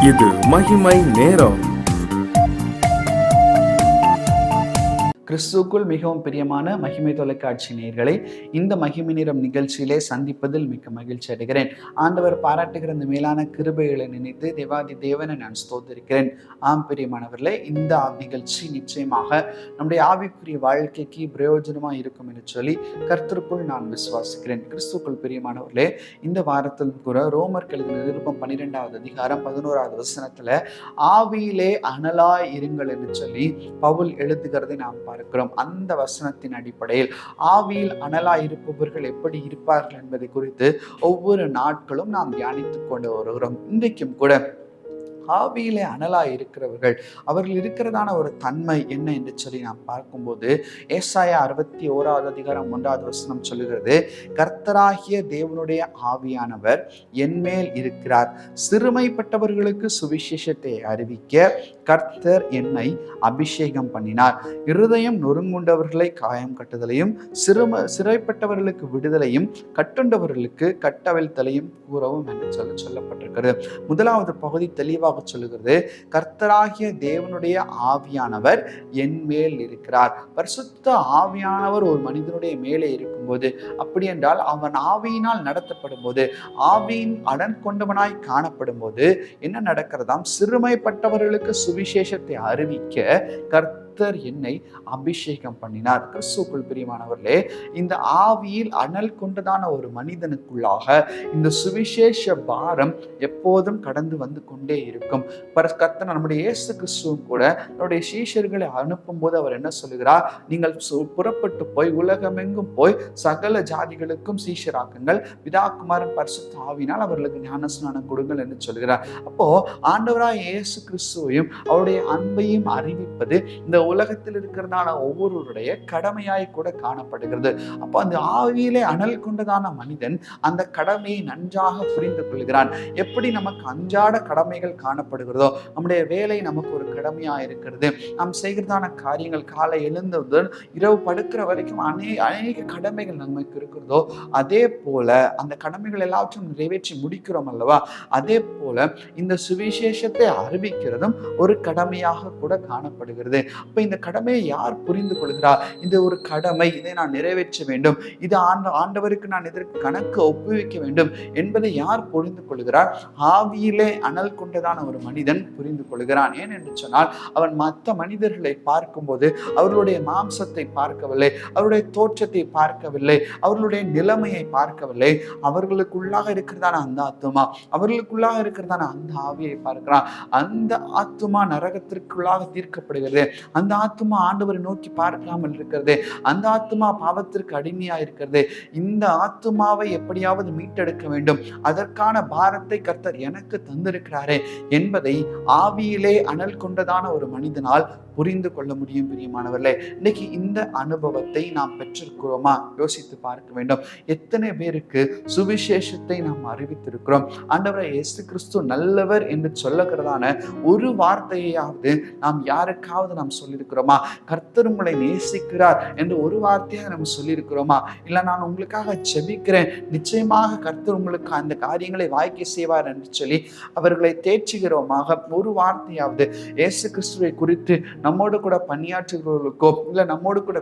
இது மகிமை நேரம். கிறிஸ்துவுக்குள் மிகவும் பிரியமான மகிமை தொலைக்காட்சி நேயர்களை இந்த மகிமை நேரம் நிகழ்ச்சியிலே சந்திப்பதில் மிக்க மகிழ்ச்சி அடைகிறேன். ஆண்டவர் பாராட்டுகிற இந்த மேலான கிருபைகளை நினைத்து தேவாதி தேவனை நான் ஸ்தோத்திரிக்கிறேன். ஆம் பிரியமானவர்களே, இந்த நிகழ்ச்சி நிச்சயமாக நம்முடைய ஆவிக்குரிய வாழ்க்கைக்கு பிரயோஜனமாக இருக்கும் என்று சொல்லி கர்த்தருக்குள் நான் விசுவாசிக்கிறேன். கிறிஸ்துவுக்குள் பிரியமானவர்களே, இந்த வாரத்தில் கூட ரோமர் எழுதின நிருபம் 12வது அதிகாரம் 11வது வசனத்துல ஆவியிலே அனலாய் இருங்கள் என்று சொல்லி பவுல் எழுதுகிறதை நாம் பார்க்கிறோம். அந்த வசனத்தின் அடிப்படையில் ஆவியில் அனலாய் இருப்பவர்கள் எப்படி இருப்பார்கள் என்பதை குறித்து ஒவ்வொரு நாட்களும் நாம் தியானித்துக் கொண்டு வருகிறோம். இன்றைக்கும் கூட ஆவியிலே அனலாய் இருக்கிறவர்கள் அவர்கள் இருக்கிறதான ஒரு தன்மை என்ன என்று சொல்லி நாம் பார்க்கும்போது ஏசாயா 61வது அதிகாரம் 1வது வசனம் சொல்லுகிறது, கர்த்தராகிய தேவனுடைய ஆவியானவர் என்மேல் இருக்கிறார், சிறுமைப்பட்டவர்களுக்கு சுவிசேஷத்தை அறிவிக்க கர்த்தர் என்னை அபிஷேகம் பண்ணினார், இருதயம் நொறுங்குண்டவர்களை காயம் கட்டுதலையும் சிறைப்பட்டவர்களுக்கு விடுதலையும் கட்டுண்டவர்களுக்கு கட்டவிழ்த்தலையும் கூறவும் என்று சொல்லப்பட்டிருக்கிறது. முதலாவது பகுதி தெளிவாக சொல்லுகிறது, கர்த்தராகிய தேவனுடைய ஆவியானவர் என் மேல் இருக்கிறார். பரிசுத்த ஆவியானவர் ஒரு மனிதனுடைய மேலே இருக்கும்போது, அப்படி என்றால் அவன் ஆவியினால் நடத்தப்படும் போது, ஆவியின் அடன் கொண்டவனாய் காணப்படும் போது என்ன நடக்கிறதாம்? சிறுமைப்பட்டவர்களுக்கு சுவிசேஷத்தை அறிவிக்க கர்த்தர் என்னை அபிஷேகம் பண்ணினார். கிறிஸ்துவுக்குள் பிரியமானவர்களே, இந்த ஆவியில் அனல் கொண்டதான ஒரு மனிதனுக்குள்ளாக இந்த சுவிசேஷ பாரம் எப்போதும் கடந்து வந்து கொண்டே இருக்கும். கர்த்தர் நம்முடைய இயேசு கிறிஸ்துவும் கூட நம்முடைய சீஷர்களை அனுப்பும் போது அவர் என்ன சொல்லுகிறார்? நீங்கள் புறப்பட்டு போய் உலகமெங்கும் போய் சகல ஜாதிகளுக்கும் சீஷராக்குங்கள், பிதா குமாரன் பரிசுத்த ஆவியினால் அவர்களுக்கு ஞானஸ்நானம் கொடுங்கள் என்று சொல்கிறார். அப்போ ஆண்டவராய் இயேசு கிறிஸ்துவையும் அவருடைய அன்பையும் அறிவிப்பது இந்த உலகத்தில் இருக்கிறதான ஒவ்வொருவருடைய கடமையாய் கூட காணப்படுகிறது. அப்போ அந்த ஆவியிலே அனல் கொண்டதான மனிதன் அந்த கடமையை நன்றாக புரிந்து கொள்கிறான். எப்படி நமக்கு அன்றாட கடமைகள் காணப்படுகிறதோ, நம்முடைய வேலை நமக்கு ஒரு கடமையா இருக்கிறது, நாம் செய்கிறதான காரியங்கள் காலை எழுந்தவுடன் இரவு படுக்கிற வரைக்கும் அநேக கடமைகள் நமக்கு இருக்கிறதோ, அதே போல அந்த கடமைகள் எல்லாவற்றையும் நிறைவேற்றி முடிக்கிறோம் அல்லவா? அதே போல இந்த சுவிசேஷத்தை அறிவிக்கிறதும் ஒரு கடமையாக கூட காணப்படுகிறது. அப்ப இந்த கடமையை யார் புரிந்து கொள்கிறார்? இந்த ஒரு கடமை, இதை நான் நிறைவேற்ற வேண்டும், இது ஆண்டவருக்கு நான் இதற்கு கணக்கு ஒப்புவிக்க வேண்டும் என்பதை யார் புரிந்து கொள்கிறார்? ஆவியிலே அனல் கொண்டதான ஒரு மனிதன் புரிந்து கொள்கிறான். ஏன் என்று சொன்னால், அவன் மற்ற மனிதர்களை பார்க்கும்போது அவர்களுடைய மாம்சத்தை பார்க்கவில்லை, அவருடைய தோற்றத்தை பார்க்கவில்லை, அவர்களுடைய நிலைமையை பார்க்கவில்லை, அவர்களுக்குள்ளாக இருக்கிறதான அந்த ஆத்துமா, அவர்களுக்குள்ளாக இருக்கிறதான அந்த ஆவியை பார்க்கிறான். அந்த ஆத்துமா நரகத்திற்குள்ளாக தீர்க்கப்படுகிறது, அந்த ஆத்துமா ஆண்டவரை நோக்கி பார்க்காமல் இருக்கிறது, அந்த ஆத்துமா பாவத்திற்கு அடிமையா இருக்கிறது. இந்த ஆத்துமாவை எப்படியாவது மீட்டெடுக்க வேண்டும், அதற்கான பாரத்தை கர்த்தர் எனக்கு தந்திருக்கிறாரே என்பதை ஆவியிலே அனல் கொண்டதான ஒரு மனிதனால் புரிந்து கொள்ள முடியும். பிரியமானவர்களே, இன்னைக்கு இந்த அனுபவத்தை நாம் பெற்றிருக்கிறோமா? யோசித்து பார்க்க வேண்டும். எத்தனை பேருக்கு சுவிசேஷத்தை நாம் அறிவித்திருக்கிறோம்? ஆண்டவரை இயேசு கிறிஸ்து நல்லவர் என்று சொல்லுகிறதான ஒரு வார்த்தையாவது நாம் யாருக்காவது நாம் சொல்லியிருக்கிறோமா? கர்த்தர் உங்களை நேசிக்கிறார் என்று ஒரு வார்த்தையாக நம்ம சொல்லியிருக்கிறோமா? இல்லை நான் உங்களுக்காக ஜெபிக்கிறேன், நிச்சயமாக கர்த்தர் உங்களுக்கு அந்த காரியங்களை வாய்க்க செய்வார் என்று சொல்லி அவர்களை தேற்றுகிறோமாக ஒரு வார்த்தையாவது இயேசு கிறிஸ்துவை குறித்து நம்மோடு கூட பணியாற்றுகிறவர்களுக்கோ, இல்லை நம்மோடு கூட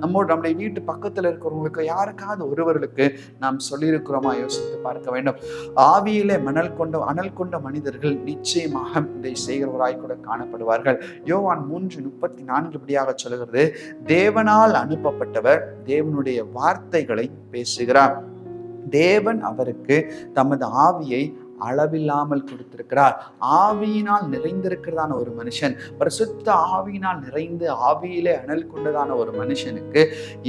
நம்முடைய வீட்டு பக்கத்தில் இருக்கிறவங்களுக்கோ, யாருக்காவது ஒருவர்களுக்கு நாம் சொல்லியிருக்கிறோமா? யோசித்து பார்க்க வேண்டும். ஆவியிலே அனல் கொண்ட மனிதர்கள் நிச்சயமாக இதை செய்கிறவராய் கூட காணப்படுவார்கள். யோவான் 3:34 இப்படியாக சொல்லுகிறது, தேவனால் அனுப்பப்பட்டவர் தேவனுடைய வார்த்தைகளை பேசுகிறார், தேவன் அவருக்கு தமது ஆவியை அளவில்லாமல் கொடுத்திருக்கிறார். ஆவியினால் நிறைந்திருக்கிறதான ஒரு மனுஷன், பரிசுத்த ஆவியினால் நிறைந்து ஆவியிலே அனல் கொண்டதான ஒரு மனுஷனுக்கு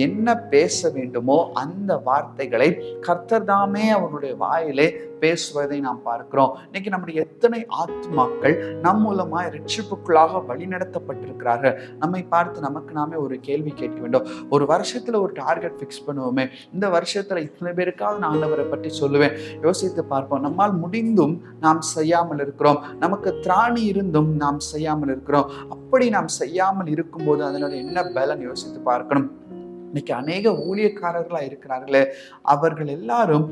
என்ன பேச வேண்டுமோ அந்த வார்த்தைகளை கர்த்தர் தாமே அவனுடைய வாயிலே பேசுவதை நாம் பார்க்கிறோம். இன்னைக்கு நம்முடைய எத்தனை ஆத்மாக்கள் நம் மூலமாய் ரட்சிப்புக்குள்ளாக வழிநடத்தப்பட்டிருக்கிறார்கள். நம்மை பார்த்து நமக்கு நாமே ஒரு கேள்வி கேட்க வேண்டும். ஒரு வருஷத்துல ஒரு டார்கெட் ஃபிக்ஸ் பண்ணுவோமே, இந்த வருஷத்துல இத்தனை பேருக்காவது நான் ஆண்டவரை பற்றி சொல்லுவேன். யோசித்து பார்ப்போம். நம்மால் முடிந்தும் நாம் செய்யாமல் இருக்கிறோம், நமக்கு திராணி இருந்தும் நாம் செய்யாமல் இருக்கிறோம். அப்படி நாம் செய்யாமல் இருக்கும்போது அதனால என்ன பலன்? யோசித்து பார்க்கணும். இன்னைக்கு அநேக ஊழியக்காரர்களா இருக்கிறார்களே, அவர்கள் எல்லாரும்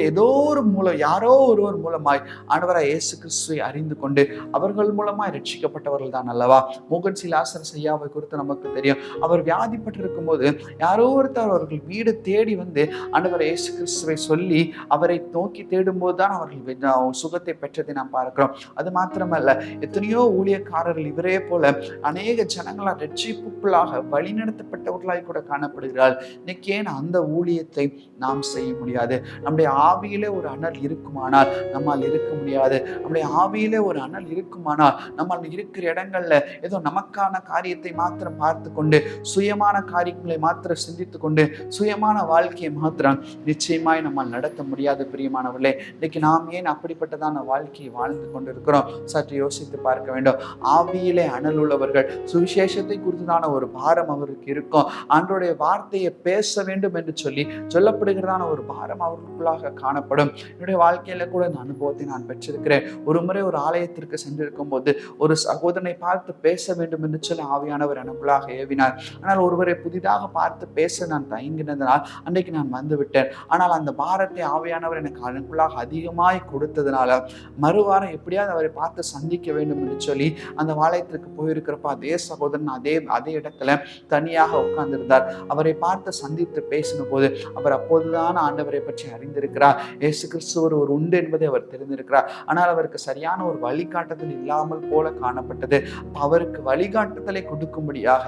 ஏதோ ஒரு மூலம், யாரோ ஒருவர் மூலமாய் ஆண்டவராய் இயேசு கிறிஸ்துவை அறிந்து கொண்டு அவர்கள் மூலமாய் ரட்சிக்கப்பட்டவர்கள் தான் அல்லவா? மோகன் சி லாசரஸ் ஐயாவை குறித்து நமக்கு தெரியும். அவர் வியாதிப்பட்டிருக்கும் போது யாரோ ஒருத்தர் அவர்கள் வீடு தேடி வந்து ஆண்டவராய் இயேசு கிறிஸ்துவை சொல்லி அவரை நோக்கி தேடும் போதுதான் அவர்கள் சுகத்தை பெற்றதை நாம் பார்க்கிறோம். அது மாத்திரமல்ல, எத்தனையோ ஊழியக்காரர்கள் இவரே போல அநேக ஜனங்களால் ரட்சிப்புக்குள்ளாக வழிநடத்தப்பட்டவர்களாய் கூட காணப்படுகிறார். இன்னைக்கு ஏன் அந்த ஊழியத்தை நாம் செய்ய முடியாது? நம்முடைய ஆவியிலே ஒரு அனல் இருக்குமானால் நம்மால் இருக்க முடியாது. நம்முடைய ஆவியிலே ஒரு அனல் இருக்குமானால் நம்மால் இருக்கிற இடங்கள்ல ஏதோ நமக்கான காரியத்தை மாத்திரம் பார்த்து கொண்டு, சுயமான காரியங்களை மாத்திரம் சிந்தித்து கொண்டு, சுயமான வாழ்க்கையை மாத்திரம் நிச்சயமாய் நம்மால் நடத்த முடியாது. பிரியமானவர்களே, இன்னைக்கு நாம் ஏன் அப்படிப்பட்டதான வாழ்க்கையை வாழ்ந்து கொண்டிருக்கிறோம்? சற்று யோசித்து பார்க்க வேண்டும். ஆவியிலே அனல் உள்ளவர்கள், சுவிசேஷத்தை குறித்துதான ஒரு பாரம் அவருக்கு இருக்கும். ஆண்டவருடைய வார்த்தையை பேச வேண்டும் என்று சொல்லி சொல்லப்படுகிறதான ஒரு பாரம் அவர்களுக்குள்ளாக காணப்படும். என்னுடைய வாழ்க்கையில கூட இந்த அனுபவத்தை நான் பெற்றிருக்கிறேன். ஒரு முறை ஒரு ஆலயத்திற்கு சென்றிருக்கும் போது ஒரு சகோதரனை பார்த்து பேச வேண்டும் என்று சொல்லி ஆவியானவர் எனக்குள்ளாக ஏவினார். ஆனால் ஒருவரை புதிதாக பார்த்து பேச நான் தயங்கினதனால் அன்றைக்கு நான் வந்து விட்டேன். ஆனால் அந்த பாரத்தை ஆவியானவர் எனக்குள்ளாக அதிகமாய் கொடுத்ததுனால மறுவாரம் எப்படியாவது அவரை பார்த்து சந்திக்க வேண்டும் என்று சொல்லி அந்த ஆலயத்திற்கு போயிருக்கிறப்ப அதே சகோதரன் அதே இடத்துல தனியாக உட்கார்ந்திருந்தார். அவரை பார்த்து சந்தித்து பேசின போது அவர் அப்போதுதான் ஆண்டவரை பற்றி அறிந்திருக்கிறார். இயேசு கிறிஸ்து ஒரு உண்டு என்பதை அவர் தெரிந்திருக்கிறார். ஆனால் அவருக்கு சரியான ஒரு வழிகாட்டுதல் இல்லாமல் போல காணப்பட்டது. அவருக்கு வழிகாட்டுதலை கொடுக்கும்படியாக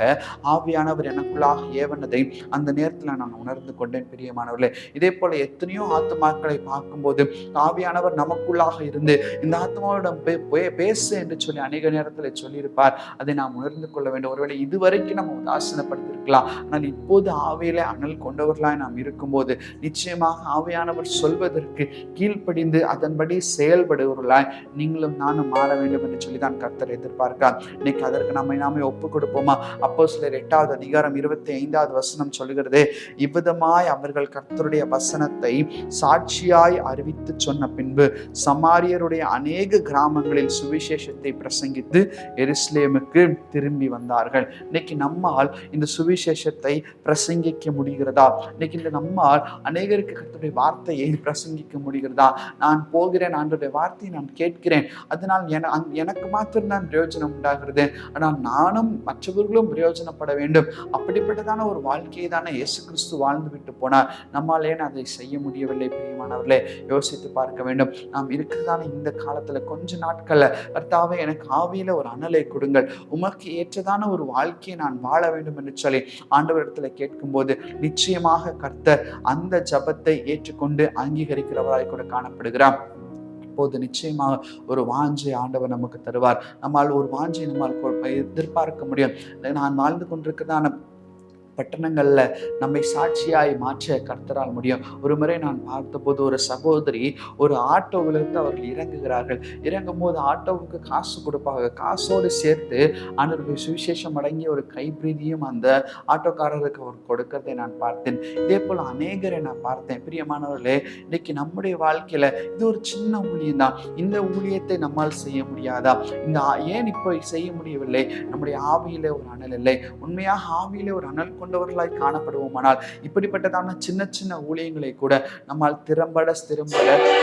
ஆவியானவர் எனக்குள்ளாக ஏவனதை அந்த நேரத்தில் நான் உணர்ந்து கொண்டேன். பிரியமானவர்களே, இதே போல எத்தனையோ ஆத்துமாக்களை பார்க்கும்போது ஆவியானவர் நமக்குள்ளாக இருந்து இந்த ஆத்மாவிடம் பேசு என்று சொல்லி அநேக நேரத்தில் சொல்லியிருப்பார். அதை நாம் உணர்ந்து கொள்ள வேண்டும். ஒருவேளை இதுவரைக்கும் நம்ம உதாசீனப்படுத்திருக்கலாம். ஆனால் இப்போது ஆவியிலே அனல் கொண்டவர்களாய் நாம் இருக்கும்போது நிச்சயமாக ஆவியானவர் சொல்வதற்கு கீழ்ப்படிந்து அதன்படி செயல்படுவர்களாய் நீங்களும் நானும் மாற வேண்டும் என்று சொல்லிதான் கர்த்தர் எதிர்பார்க்கிறார். இன்னைக்கு அதற்கு நாமே ஒப்பு கொடுப்போமா? அப்போஸ்தலர் 8வது அதிகாரம் 25வது வசனம் சொல்லுகிறது, இவ்விதமாய் அவர்கள் கர்த்தருடைய வசனத்தை சாட்சியாய் அறிவித்து சொன்ன பின்பு சமாரியருடைய அநேக கிராமங்களில் சுவிசேஷத்தை பிரசங்கித்து எருசலேமுக்கு திரும்பி வந்தார்கள். இன்னைக்கு நம்மால் இந்த சுவிசேஷத்தை பிரசங்கிக்க முடிகிறதா? இன்னைக்கு இந்த நம்மால் அநேகருக்கு கர்த்தருடைய வார்த்தையை பிரசங்கிக்க முடிகிறதா? நான் போகிறேன், ஆண்டவருடைய வார்த்தையை நான் கேட்கிறேன், அதனால் எனக்கு மாத்திரம்தான் பிரயோஜனம் உண்டாகிறது, ஆனால் நானும் மற்றவர்களும் பிரயோஜனப்பட வேண்டும். அப்படிப்பட்டதான ஒரு வாழ்க்கையை தானே இயேசு கிறிஸ்து வாழ்ந்து விட்டு போனார். நம்மால் ஏன் அதை செய்ய முடியவில்லை? பிரியமானவர்களே, யோசித்து பார்க்க வேண்டும். நாம் இருக்கிறதான இந்த காலத்துல கொஞ்ச நாட்கள்ல கர்த்தாவே எனக்கு ஆவியில ஒரு அனலை கொடுங்கள், உமக்கு ஏற்றதான ஒரு வாழ்க்கையை நான் வாழ வேண்டும் என்று சொல்லி ஆண்டவரிடத்துல கேட்கும்போது நிச்சயமாக கர்த்தர் அந்த ஜபத்தை ஏற்றுக்கொண்டு அங்கீகரிக்கிறவராய் கூட காணப்படுகிறார். அப்போது நிச்சயமாக ஒரு வாஞ்சை ஆண்டவர் நமக்கு தருவார். நம்மால் ஒரு வாஞ்சை நம்மால் எதிர்பார்க்க முடியும். நான் வாழ்ந்து கொண்டிருக்கிறதான பட்டணங்கள்ல நம்மை சாட்சியாய் மாற்ற கர்த்தரால் முடியும். ஒரு முறை நான் பார்த்தபோது ஒரு சகோதரி ஒரு ஆட்டோவிலிருந்து அவர்கள் இறங்குகிறார்கள். இறங்கும் போது ஆட்டோவுக்கு காசு கொடுப்பாங்க. காசோடு சேர்த்து ஆண்டவருக்கு சுவிசேஷம் அடங்கிய ஒரு கைப்பிரதியும் அந்த ஆட்டோக்காரருக்கு அவர் கொடுக்கறதை நான் பார்த்தேன். இதே போல அநேகரை நான் பார்த்தேன். பிரியமானவர்களே, இன்னைக்கு நம்முடைய வாழ்க்கையில இது ஒரு சின்ன ஊழியம் தான். இந்த ஊழியத்தை நம்மால் செய்ய முடியாதா? ஏன் இப்போ செய்ய முடியவில்லை? நம்முடைய ஆவியிலே ஒரு அனல் இல்லை. உண்மையாக ஆவியிலே ஒரு அனல் கொண்டவர்களாய் காணப்படுவோமானால் இப்படிப்பட்டதான சின்ன சின்ன ஊழியங்களை கூட நம்மால் திறம்பட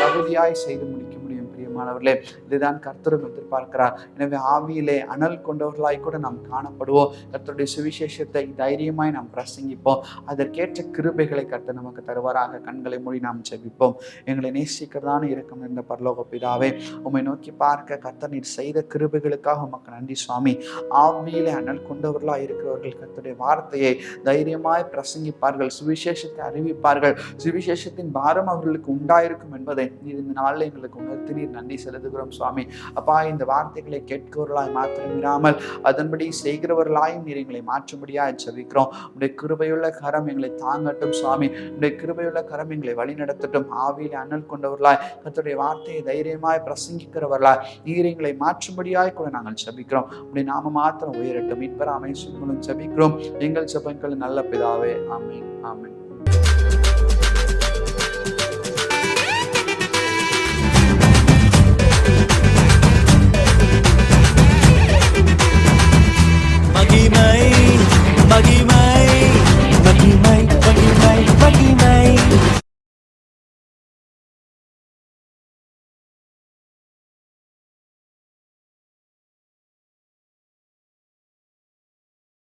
தகுதியாய் செய்து முடிக்க முடியும். பிரியமானவர்களே, இதுதான் கர்த்தரும் எதிர்பார்க்கிறார். எனவே ஆவியிலே அனல் கொண்டவர்களாய் கூட நாம் காணப்படுவோம். கர்த்தருடைய சுவிசேஷத்தை தைரியமாய் நாம் பிரசங்கிப்போம். அதற்கேற்ற கிருபைகளை கர்த்தர் நமக்கு தருவாராக. கண்களை மூடி நாம் ஜெபிப்போம். எங்களை நேசிக்கிறதான இரக்கம் இருந்த பரலோக பிதாவே, உம்மை நோக்கி பார்க்க கர்த்தர் நீர் செய்த கிருபைகளுக்காக உமக்கு நன்றி சுவாமி. ஆவியிலே அனல் கொண்டவர்களாய் இருக்கிறவர்கள் கர்த்தருடைய வார்த்தையை தைரியமாய் பிரசங்கிப்பார்கள், சுவிசேஷத்தை அறிவிப்பார்கள். சுவிசேஷத்தின் பாரம் அவர்களுக்கு உண்டாயிருக்கும் என்பதை நீர் இந்த நாளில் எங்களுக்கு உணர்த்தி நீர் நன்றி செலுத்துகிறோம் சுவாமி. அப்பா, இந்த வார்த்தைகளை கேட்கிறவர்களாய் மாத்திரம் இராமல் அதன்படி செய்கிறவர்களாயும் நீர் எங்களை மாற்றும்படியாக ஜெபிக்கிறோம். உடைய கிருபையுள்ள கரம் எங்களை தாங்கட்டும் சுவாமி. உடைய கிருபையுள்ள கரம் எங்களை வழிநடத்தட்டும். ஆவியில் அனல் கொண்டவர்களாய் கர்த்தருடைய வார்த்தையை தைரியமாய் பிரசங்கிக்கிறவர்களாய் நீர் எங்களை மாற்றும்படியாய் கூட நாங்கள் ஜெபிக்கிறோம். உடைய நாம மாத்திரம் உயரட்டும். மீட்பராமை மூலம் ஜெபிக்கிறோம் எங்கள் ஜெபங்கள் நல்ல பிதாவே. ஆமென், ஆமென். மகிமை